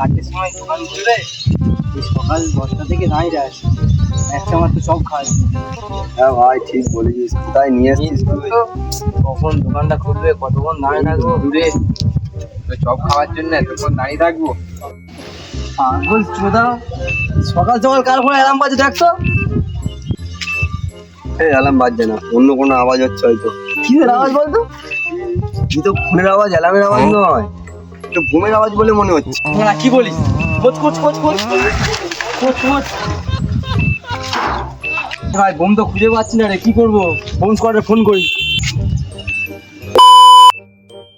4টের সময় দোকান খুলবে, এই সকাল 10টা থেকে দাঁড়িয়ে আসছে, একটা মাত্র চপ খাওয়া। হ্যাঁ ভাই ঠিক বলেছিস, কোথায় নিয়ে এসছিস তুই? কখন দোকানটা খুলবে, কতক্ষণ দাঁড়িয়ে থাকবো দূরে চপ খাওয়ার জন্য, এতক্ষণ দাঁড়িয়ে থাকবো? পাগল চোদা, সকাল সকাল কার ফোনে অ্যালার্ম বাজে দেখতো? এই অ্যালার্ম বাজছে না, অন্য কোনো আওয়াজ হচ্ছে হয়তো। কি আওয়াজ বলতো? এই তো ফোনের আওয়াজ, অ্যালার্মের আওয়াজ নয়, এটা ঘুমের আওয়াজ বলে মনে হচ্ছে। তোরা কি বলিস? খোঁজ খোঁজ খোঁজ খোঁজ খোঁজ খোঁজ। ভাই বোম তো খুঁজে পাচ্ছি না রে, কি করবো? বোম স্কোয়াডে ফোন করি,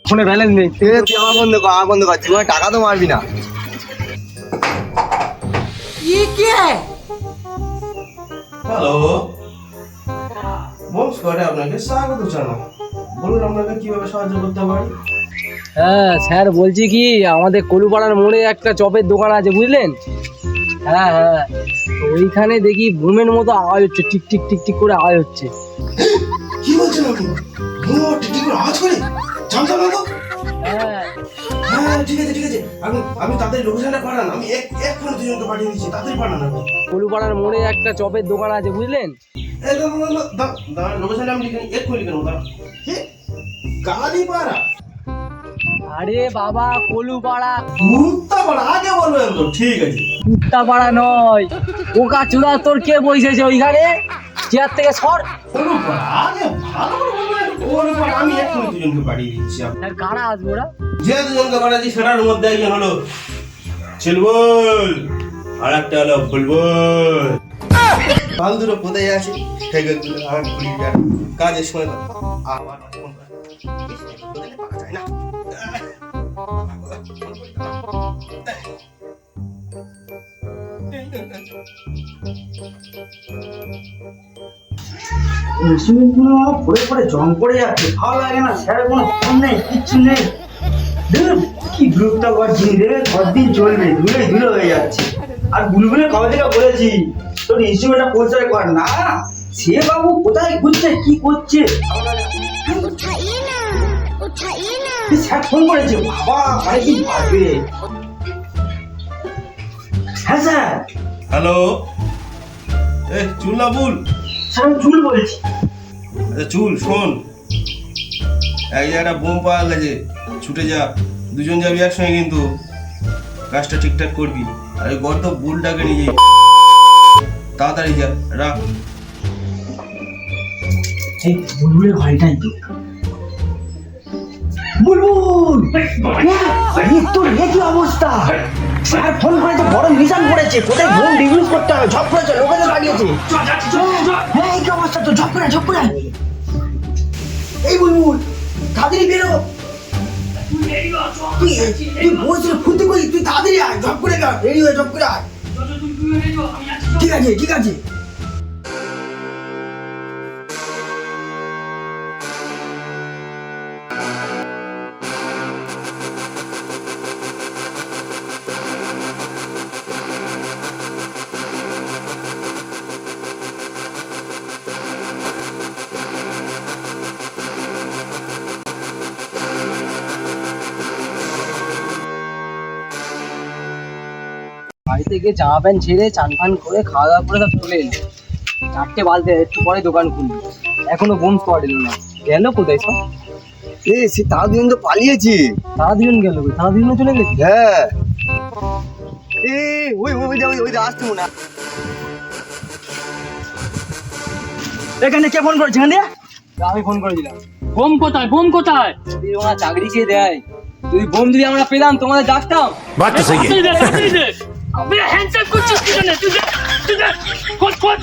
ফোনে ব্যালেন্স নেই। তুই আমার বন্ধ কর, আমার বন্ধ কর, জীবনে টাকা তো মারবি না। হ্যালো, বোম স্কোয়াডে আপনাকে স্বাগত জানাই। বলুন আপনাকে কিভাবে সাহায্য করতে পারি? হ্যাঁ স্যার, বলছি কি, আমাদের কলুপাড়ার মোড়ে একটা চপের দোকান আছে বুঝলেন? হ্যাঁ হ্যাঁ, তো ওইখানে দেখি বোমের মতো আওয়াজ হচ্ছে, টিক টিক টিক টিক করে আওয়াজ হচ্ছে। কি বলছেন আপনি? বোম টিটি করে আওয়াজ করে? জানতাম না তো। হ্যাঁ হ্যাঁ ঠিক আছে ঠিক আছে, আমি তাদের লোকেশনটা পাঠান, আমি এক্ষুনি দুজনকে পাঠিয়ে দিচ্ছি, তাড়াতাড়ি পাঠান আপনি। কলুপাড়ার মোড়ে একটা চপের দোকান আছে বুঝলেন? এই দাঁড়ান, লোকেশনটা আমি লিখে এক্ষুনি লিখে নেবো, দাঁড়ান। কালীপাড়া, আরে বাবা, কলুপাড়া। ভূতপাড়া আগে বলবেন তো? ঠিক আছে। কুত্তাপাড়া নয়, ওকা চুদা, তোর কে বসেছে ওইখানে? চেয়ার থেকে সর। কলুপাড়া আগে ভালো করে বলবেন। কলুপাড়া, আমি এক্ষুনি দুজনকে পাঠিয়ে দিচ্ছি। স্যার কারা আসবো ওরা? যে দুজনকে পাঠাচ্ছি সেটার মধ্যে একজন হলো চিলবুল, আর একটা হলো বুলবুল। বাল দুটো কোথায় আছে? সেগুলো আমার পুলিশরা কাজের সময় আবার ফোন করে, পাওয়া যায় না। ইনস্ট্রুমেন্টগুলো পড়ে পড়ে জং পড়ে যাচ্ছে, ভালো লাগে না। স্যারের কোনো ফোন নেই, কিচ্ছু নেই। দেখুন কি গ্রুপটা করছি, দেখবে কতদিন চলবে, ধুলে ধুলে হয়ে যাচ্ছে। আর বুলবুলের কবে থেকে বলেছি তোর ইনস্ট্রুমেন্টটা পরিষ্কার কর না, সে বাবু কোথায় ঘুরছে, কি করছে। স্যার ফোন করেছে, বাবা অনেকদিন ভাববে। হ্যাঁ স্যার। হ্যালো, এ চুল না বুল? স্যার আমি চুল বলছি। আচ্ছা চুল, শোন, এক জায়গাটা বোম পাওয়া গেছে, ছুটে যা, দুজন যাবি একসঙ্গে, কিন্তু কাজটা ঠিকঠাক করবি। আর ওই গর্ত বুলটাকে নিয়ে যাবি, তাড়াতাড়ি যা, রাখ। এই বুলবুলের ঘড়িটাই তো। বুলবুল, তোর কি অবস্থা? স্যার ফোন করেছে, বড় মিশন করেছে, কোথায় বোম ডিফিউজ করতে হবে, ঝপ করে চলে, ওখানে লাগিয়েছে। হ্যাঁ এই কি অবস্থা তো, ঝপ করে ঝপ করে। এই বুলবুল তাড়াতাড়ি বেরো, তুই তুই বলছিল খুঁজতে করি, তুই তাড়াতাড়ি আয়, ঝপ করে গা, রেডি হয়ে ঝপ করে আয়। ঠিক আছে ঠিক আছে। বাড়ি থেকে জামা প্যান্ট ছেড়ে চান ফান করে খাওয়া দাওয়া করে সব চলে এলো। 4টে বাজতে একটু পরে দোকান খুললো, এখনো বোম স্কোয়াড এলো না। গেল কোথায় সব? সে তারা দুজন তো পালিয়েছি। তারা দুজন গেল, তারা দুজন চলে গেছে। হ্যাঁ, ওই ওই ওই ওই আসতে না। এখানে কে ফোন করেছে? এখানে আমি ফোন করেছিলাম। বোম কোথায়, বোম কোথায়? যদি ওরা চাকরি কে দেয়, যদি বোম যদি আমরা পেলাম তোমাদের ডাকতাম। बात तो सही है। मेरा हैंडशेक করছিস কি জানে তুই? কোট কোট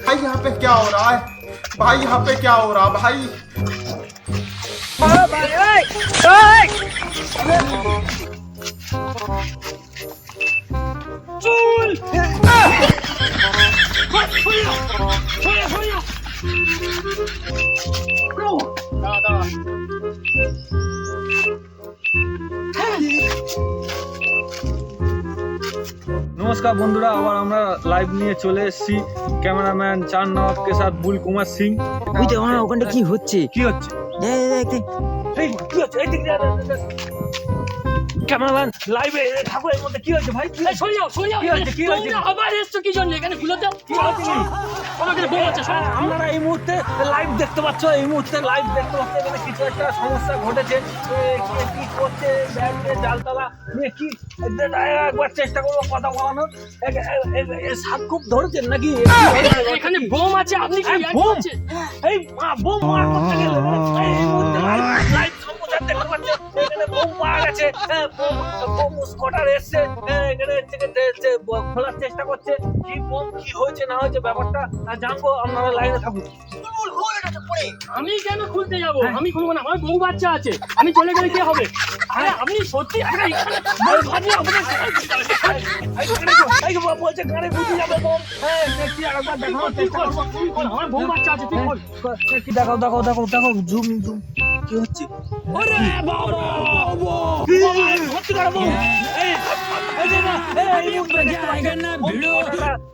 भाई यहाँ पे क्या हो रहा है? भाई यहाँ पे क्या हो रहा है भाई? চুল নমস্কার বন্ধুরা, আবার আমরা লাইভ নিয়ে চলে এসেছি। ক্যামেরাম্যান চার নবাবকে সাথ বুল কুমার সিং। ওই তো ওখানটা কি হচ্ছে? কি হচ্ছে? এই, কি হচ্ছে? এই দিকে ক্যামেরাম্যান লাইভে থাকো, এর মধ্যে কি হচ্ছে ভাই? এই, সরে যাও, সরে যাও। কি হয়েছে? কি হয়েছে? তোমরা আবার এসছো কি জন্য? এখানে খুলে দাও। কি হচ্ছে? আমাকে বোম আছে, সরে যাও। আপনারা এই মুহূর্তে লাইভ দেখতে পাচ্ছ, এই মুহূর্তে লাইভ দেখতে পাচ্ছ। এখানে কিছু একটা সমস্যা ঘটেছে। কে কি করছে? ব্যাগ নিয়ে জালতলা নিয়ে কি একবার চেষ্টা করবো কথা বলানোর। সাপ খুব ধরেছেন নাকি? এখানে বোম আছে, আপনি কি এক বোম? করছেন? এই বোম মারা করতে গেলে এই মুহূর্তে লাইভ সম্প্রচার দেখতে পাচ্ছ। এখানে বোম পাওয়া গেছে। বোম স্কোয়াডার এসছে, এখানে খোলার চেষ্টা করছে। কি বোম, কি হয়েছে না হয়েছে ব্যাপারটা জানবো। আপনারা লাইনে থাকুন। আমি কেন খুলতে যাবো? আমি খুলবো না, আমার বউ বাচ্চা আছে। আমি চলে গেলে কি হবে? আরে আপনি সত্যি আরে এখানে ভাবি আপনার বলছে গাড়ি বুঝে যাবে বোম। দেখছি আরেকবার দেখানোর চেষ্টা করবো। আমার বউ বাচ্চা আছে, তুই বল। কি দেখাও জুম কি হচ্ছে? ওরে বাবা, সত্যি করে বোম।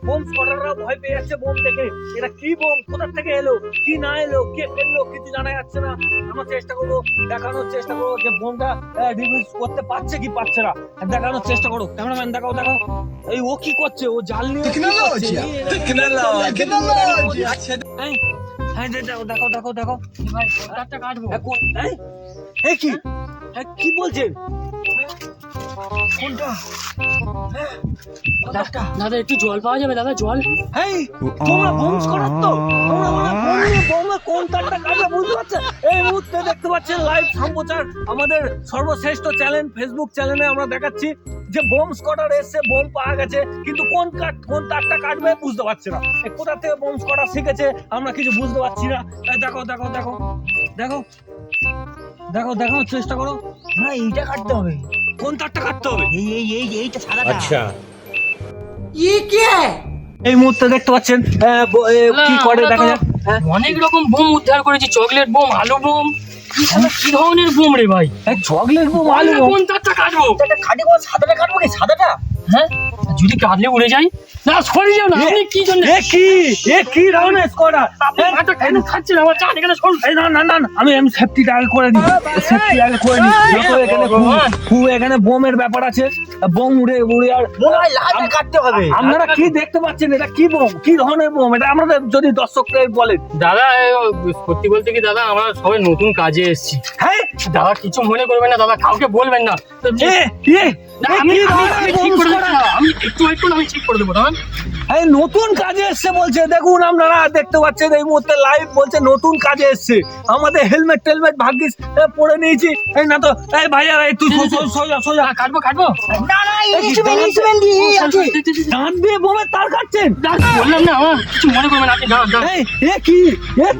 বোম স্কোয়াডাররা ভয় পেয়ে যাচ্ছে বোম দেখে। এটা কি বোম, কোথা থেকে এলো, কি না এলো, কে ফেললো কিছু জানা যাচ্ছে না। আমরা চেষ্টা করবো, দেখানোর চেষ্টা করবো যে বোমটা ডিফিউজ করতে পারছে কি পারছে না। দেখানোর চেষ্টা করো ক্যামেরাম্যান, দেখাও। এই ও কি করছে? ও জাল নিয়ে দেখো। ভাই তারটা কাটবো। কি বলছেন? কোনটা? দাদা একটু জল পাওয়া যাবে? দাদা জল। এই তোমরা বোম স্কোয়াডার তো? তোমরা বোমে কোন তারটা কাটবে বুঝতে পারছো? এই মুহূর্তে দেখতে পাচ্ছেন লাইভ সম্প্রচার আমাদের সর্বশ্রেষ্ঠ চ্যানেল ফেসবুক চ্যানেলে আমরা দেখাচ্ছি যে বোম স্কোয়াডার এসছে, বোম পাওয়া গেছে, কিন্তু কোন তারটা কাটবে বুঝতে পারছে না। কোথা থেকে বোম স্কোয়াডার শিখেছে আমরা কিছু বুঝতে পারছি না। দেখো দেখানোর চেষ্টা করো। না এইটা কাটতে হবে। কোন তারটা কাটতে হবে? এইটা সাদাটা। अच्छा এই মুহূর্তে দেখতে পাচ্ছেন কি করে দেখা যাক। অনেক রকম বোম উদ্ধার করেছি, চকলেট বোম, আলু বোম। কি ধরনের বোম রে ভাই? চকলেট বোম, আলু বোম। কোন তারটা কাটবো? কাটবো, সাদাটা কাটবো কি? সাদাটা? হ্যাঁ, যদি কাটলে উড়ে যাই। না সরে যাও না, আপনি কি জন্য? কি ধরনের স্কোয়াডার? আপনি মাথা কেন খাচ্ছেন? আমার চান এখানে সরুন। না আমি সেফটিটা আগে করে নিই। এখানে বোমের ব্যাপার আছে। বোম উড়ে আর লাইটটা কাটতে হবে। আপনারা কি দেখতে পাচ্ছেন? এটা কি বোম, কি ধরনের বোম? এটা আমাদের যদি দর্শকদের বলেন। দাদা সত্যি বলতে কি দাদা, আমরা সবাই নতুন কাজে এসেছি। হ্যাঁ দাদা কিছু মনে করবেন না দাদা, কাউকে বলবেন না। আমি ঠিক করে দিচ্ছি না, আমি একটু আমি ঠিক করে দেবো। দাদা এই নতুন কাজে এসছে বলছে। দেখুন আপনারা দেখতে পাচ্ছেন এই মুহূর্তে লাইভ বলছে নতুন কাজে এসছে। আমাদের হেলমেট ভাগ্যিস পরে নিয়েছি। এই না তো এই ভাইয়া তুই সোজা কাটবো। না ইনস্ট্রুমেন্ট দিয়ে আছে। দাঁত দিয়ে বোমের তার কাটছেন? বললাম না, আমার কিছু মনে করবেন না, আপনি দাঁড়ান।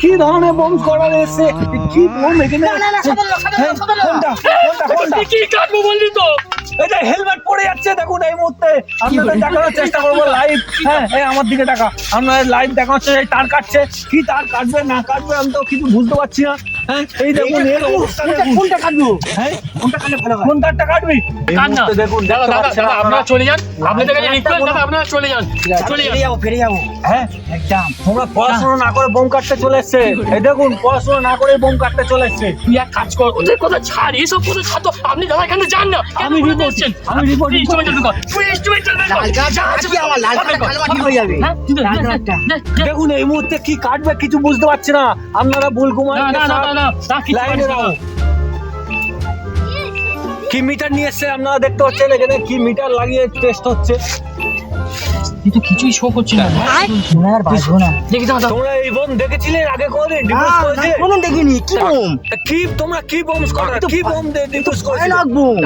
কি ধরনের বোম করার এসছে? কি বোম এখানে? কোনটা? কি কাটবো বললি তো? এটা হেলমেট পরে যাচ্ছে। দেখুন এই মুহূর্তে আপনাদের দেখানোর চেষ্টা করবো লাইভ। হ্যাঁ আমার দিকে টাকা। আমরা লাইভ দেখাচ্ছে তার কাটছে। কি তার কাটবে না কাটবে আমি তো কিছু বুঝতে পারছি না। হ্যাঁ এই দেখুন এর অবস্থা। কোনটা কাটবো? হ্যাঁ কোনটা কাটলে ভালো হয়? কোন তারটা কাটবি? দেখুন দাদা আপনারা চলে যান। আপনাদের কাছে রিকোয়েস্ট, দাদা আপনারা চলে যান। ফিরে যাবো। হ্যাঁ একদম। তোমরা পড়াশোনা না করে বোম কাটতে চলে এসছে। এই দেখুন পড়াশোনা না করে বোম কাটতে চলে এসছে। তুই এক কাজ কর, ওদের কথা ছাড়, এসব কথা ছাড় তো। আপনি দাদা এখানে যান না। আমি রিপোর্ট দেখুন এই মুহূর্তে কি কাটবে কিছু বুঝতে পারছি না। আপনারা বুল কুমার কি মিটার নিয়ে এসছে আপনারা দেখতে পাচ্ছেন। এখানে কি মিটার লাগিয়ে টেস্ট হচ্ছে, কিন্তু কিছুই শো করছে না। দেখি দাদা, তোমরা এই বোম দেখেছিলে আগে কোনদিন ডিফিউজ করেছে? কোনো দেখিনি। কি বোম? কি তোমরা কি বোম স্কোয়াডার কি বোম ডিফিউজ করেছে?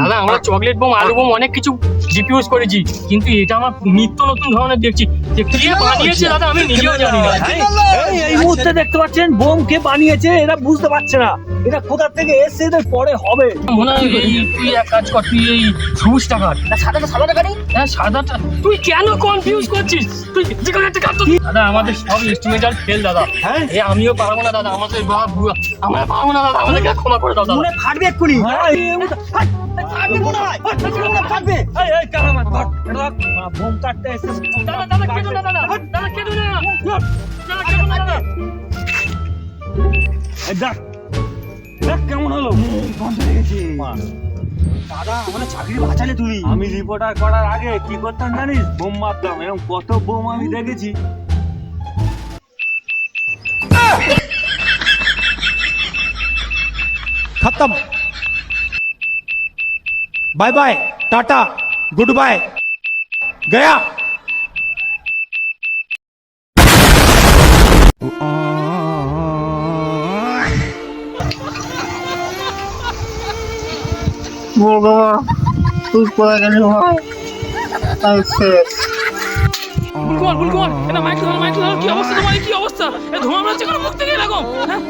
দাদা আমরা চকলেট বোম, আলু বোম অনেক কিছু ডিফিউজ করেছি, কিন্তু এটা আমার নিত্য নতুন ধরনের দেখছি। যে কে বানিয়েছে দাদা আমি নিজেও জানি না। এই মুহূর্তে দেখতে পাচ্ছেন বোম কে বানিয়েছে এরা বুঝতে পারছে না। এটা কোথা থেকে এসছে এদের পরে হবে মনে হয়। তুই এক কাজ কর, তুই এই সবুজটা কাট। সাদাটা কাটি। হ্যাঁ সাদাটা। তুই কেন কনফিউজ করছিস তুই যেখানে একটা কাজ দাদা আমাদের সব এস্টিমেটার ফেল দাদা হ্যাঁ আমিও পারবো না দাদা আমাদের আমরা পারবো না দাদা আমাদেরকে ক্ষমা করে দাও দাদা মনে ফাটবে এক্ষুনি বোম কাটতে এসে দাদা দাদা কেঁদো না দাদা দাদা কেঁদো না দাদা কেঁদো না দাদা দেখ দেখ কেমন হলো বন্ধ হয়ে গেছে দাদা আমাদের চাকরি বাঁচালে তুমি। আমি রিপোর্টার করার আগে কি করতাম জানিস বোম মারতাম এরকম কত বোম আমি দেখেছি खत्म bye bye tata goodbye गया বুলকুমার এটা মাইক ধরো কি অবস্থা তোমার কি অবস্থা এ ধোঁয়া বেরোচ্ছে কেন মুখ থেকে এরকম হ্যাঁ